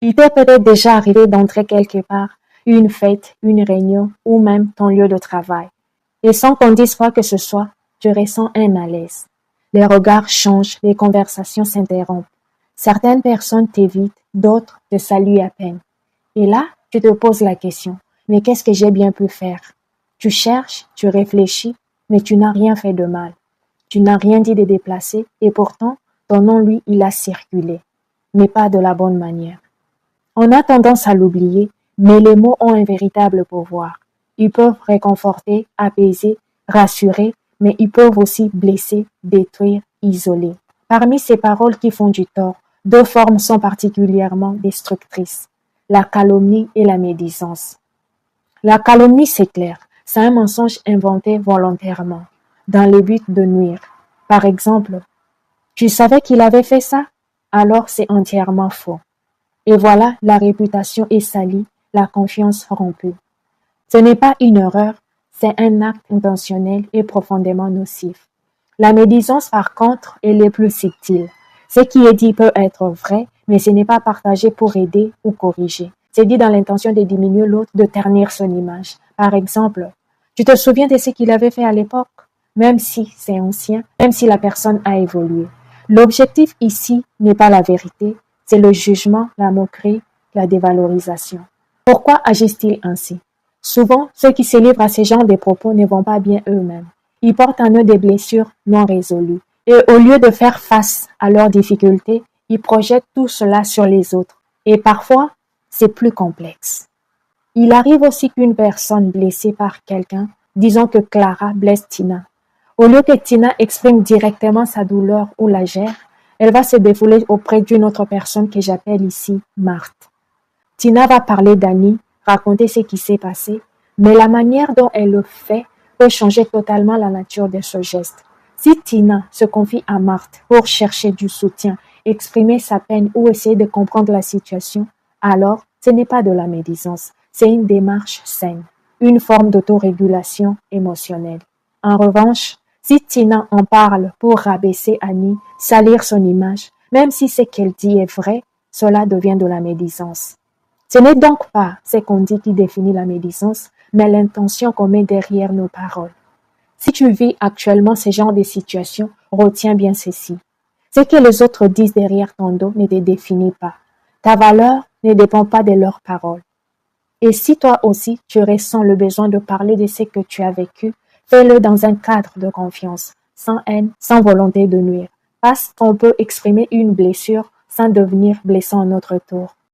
Il t'est peut-être déjà arrivé d'entrer quelque part, une fête, une réunion ou même ton lieu de travail. Et sans qu'on dise quoi que ce soit, tu ressens un malaise. Les regards changent, les conversations s'interrompent. Certaines personnes t'évitent, d'autres te saluent à peine. Et là, tu te poses la question, mais qu'est-ce que j'ai bien pu faire? Tu cherches, tu réfléchis, mais tu n'as rien fait de mal. Tu n'as rien dit de déplacé et pourtant, ton nom, lui, il a circulé, mais pas de la bonne manière. On a tendance à l'oublier, mais les mots ont un véritable pouvoir. Ils peuvent réconforter, apaiser, rassurer, mais ils peuvent aussi blesser, détruire, isoler. Parmi ces paroles qui font du tort, deux formes sont particulièrement destructrices, la calomnie et la médisance. La calomnie, c'est clair, c'est un mensonge inventé volontairement, dans le but de nuire. Par exemple, tu savais qu'il avait fait ça? Alors c'est entièrement faux. Et voilà, la réputation est salie, la confiance rompue. Ce n'est pas une erreur, c'est un acte intentionnel et profondément nocif. La médisance, par contre, elle est plus subtile. Ce qui est dit peut être vrai, mais ce n'est pas partagé pour aider ou corriger. C'est dit dans l'intention de diminuer l'autre, de ternir son image. Par exemple, tu te souviens de ce qu'il avait fait à l'époque? Même si c'est ancien, même si la personne a évolué. L'objectif ici n'est pas la vérité, c'est le jugement, la moquerie, la dévalorisation. Pourquoi agissent-ils ainsi? Souvent, ceux qui se livrent à ce genre de propos ne vont pas bien eux-mêmes. Ils portent en eux des blessures non résolues. Et au lieu de faire face à leurs difficultés, ils projettent tout cela sur les autres. Et parfois, c'est plus complexe. Il arrive aussi qu'une personne blessée par quelqu'un, disons que Clara blesse Tina. Au lieu que Tina exprime directement sa douleur ou la gère, elle va se défouler auprès d'une autre personne que j'appelle ici Marthe. Tina va parler d'Annie, raconter ce qui s'est passé, mais la manière dont elle le fait peut changer totalement la nature de ce geste. Si Tina se confie à Marthe pour chercher du soutien, exprimer sa peine ou essayer de comprendre la situation, alors ce n'est pas de la médisance, c'est une démarche saine, une forme d'autorégulation émotionnelle. En revanche, si Tina en parle pour rabaisser Annie, salir son image, même si ce qu'elle dit est vrai, cela devient de la médisance. Ce n'est donc pas ce qu'on dit qui définit la médisance, mais l'intention qu'on met derrière nos paroles. Si tu vis actuellement ce genre de situation, retiens bien ceci. Ce que les autres disent derrière ton dos ne te définit pas. Ta valeur ne dépend pas de leurs paroles. Et si toi aussi tu ressens le besoin de parler de ce que tu as vécu, fais-le dans un cadre de confiance, sans haine, sans volonté de nuire. Parce qu'on peut exprimer une blessure sans devenir blessant à notre tour.